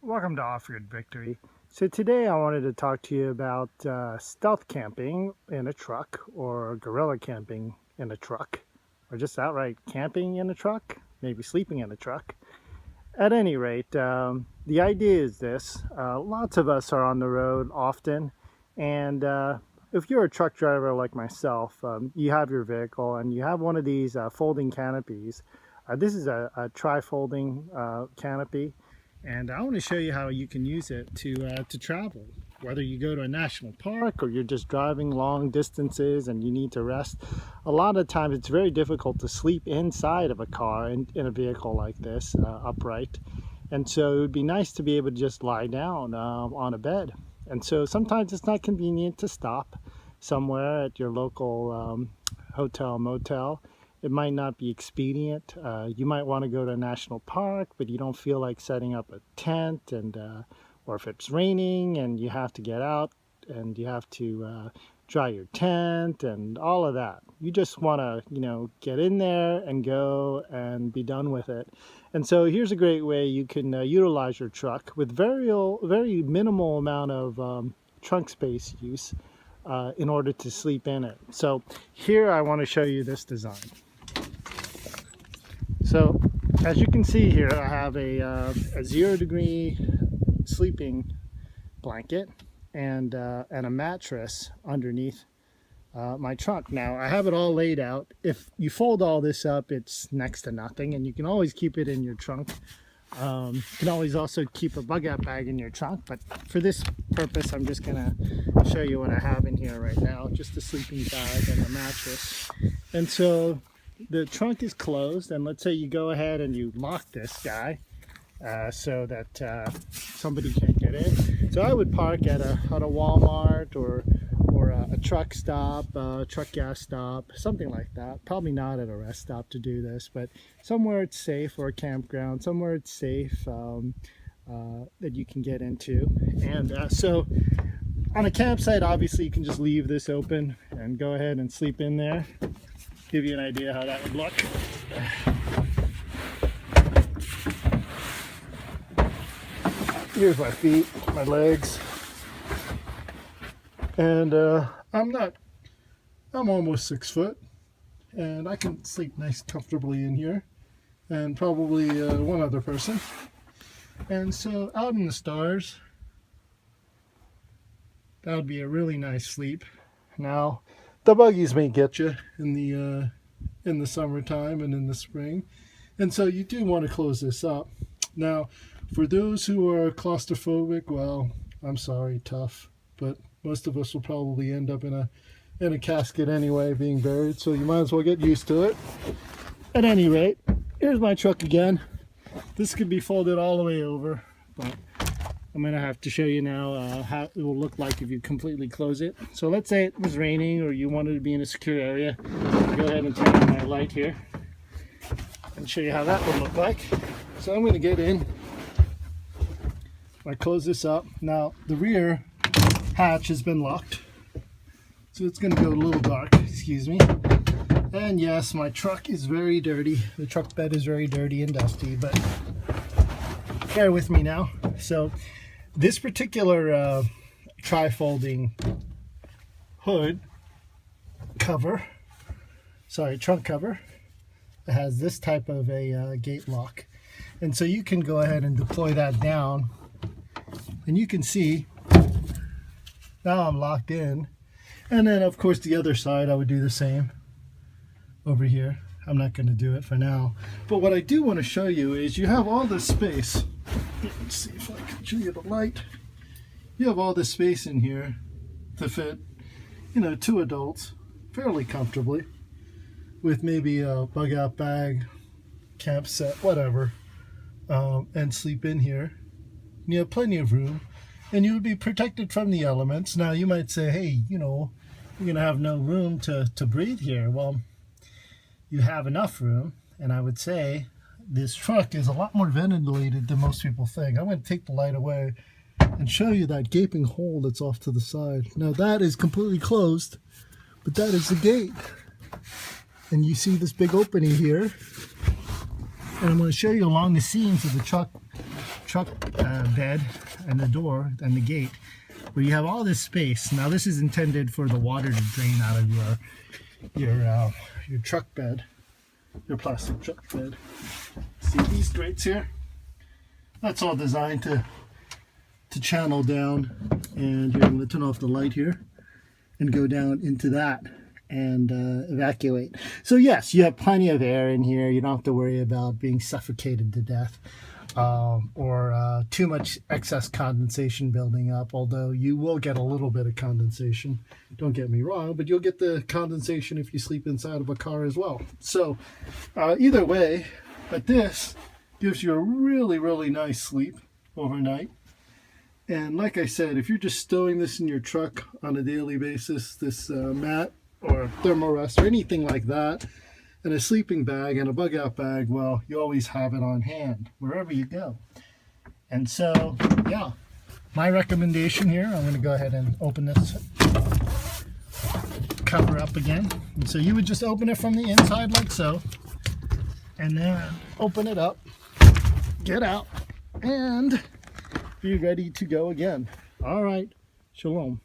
Welcome to Off-Road Victory. So today I wanted to talk to you about stealth camping in a truck, or guerrilla camping in a truck, or just outright camping in a truck, maybe sleeping in a truck. At any rate, the idea is this. Lots of us are on the road often, and if you're a truck driver like myself, you have your vehicle and you have one of these folding canopies. This is a tri-folding canopy. And I want to show you how you can use it to travel. Whether you go to a national park or you're just driving long distances and you need to rest, a lot of times it's very difficult to sleep inside of a car in a vehicle like this, upright. And so it would be nice to be able to just lie down on a bed. And so sometimes it's not convenient to stop somewhere at your local hotel, motel. It might not be expedient. You might want to go to a national park, but you don't feel like setting up a tent, and or if it's raining and you have to get out and you have to dry your tent and all of that. You just want to, get in there and go and be done with it. And so here's a great way you can utilize your truck with very minimal amount of trunk space use in order to sleep in it. So here I want to show you this design. So as you can see here, I have a 0-degree sleeping blanket and a mattress underneath my trunk. Now I have it all laid out. If you fold all this up, it's next to nothing, and you can always keep it in your trunk. You can always also keep a bug out bag in your trunk, but for this purpose I'm just gonna show you what I have in here right now. Just a sleeping bag and a mattress. And so the trunk is closed, and let's say you go ahead and you lock this guy so that somebody can't get in. So I would park at a Walmart or a truck stop, truck gas stop, something like that. Probably not at a rest stop to do this, but somewhere it's safe, or a campground, somewhere it's safe that you can get into. And so on a campsite, obviously you can just leave this open and go ahead and sleep in there. Give you an idea how that would look. Here's my feet, my legs, and I'm almost 6 foot, and I can sleep nice comfortably in here, and probably one other person. And so out in the stars, that would be a really nice sleep. Now, the buggies may get you in the summertime and in the spring, and so you do want to close this up. Now, for those who are claustrophobic, well, I'm sorry, tough, but most of us will probably end up in a casket anyway, being buried, so you might as well get used to it. At any rate, here's my truck again. This could be folded all the way over, but I'm going to have to show you now how it will look like if you completely close it. So let's say it was raining or you wanted to be in a secure area. I'll go ahead and turn on my light here and show you how that would look like. So I'm going to get in. I close this up. Now the rear hatch has been locked, so it's going to go a little dark, excuse me. And yes, my truck is very dirty. The truck bed is very dirty and dusty, but bear with me now. So this particular tri-folding hood cover, trunk cover, it has this type of a gate lock. And so you can go ahead and deploy that down, and you can see now I'm locked in. And then of course the other side I would do the same over here. I'm not going to do it for now, but what I do want to show you is you have all this space. Let's see if I can show you the light. You have all this space in here to fit, 2 adults fairly comfortably, with maybe a bug out bag, camp set, whatever, and sleep in here. You have plenty of room, and you would be protected from the elements. Now you might say, hey, you're gonna have no room to breathe here. Well, you have enough room, and I would say this truck is a lot more ventilated than most people think. I'm going to take the light away and show you that gaping hole that's off to the side. Now that is completely closed, but that is the gate. And you see this big opening here. And I'm going to show you along the seams of the truck truck bed and the door and the gate, where you have all this space. Now this is intended for the water to drain out of your truck bed, your plastic truck bed. See these grates here? That's all designed to channel down, and here I'm going to turn off the light here and go down into that and evacuate. So yes, you have plenty of air in here. You don't have to worry about being suffocated to death or too much excess condensation building up, although you will get a little bit of condensation, don't get me wrong, but you'll get the condensation if you sleep inside of a car as well. So either way, but this gives you a really, really nice sleep overnight. And like I said, if you're just stowing this in your truck on a daily basis, this mat or thermal rest or anything like that, and a sleeping bag and a bug out bag, well, you always have it on hand wherever you go. And so, yeah, my recommendation here, I'm going to go ahead and open this cover up again. And so you would just open it from the inside like so, and then open it up, get out, and be ready to go again. All right, shalom.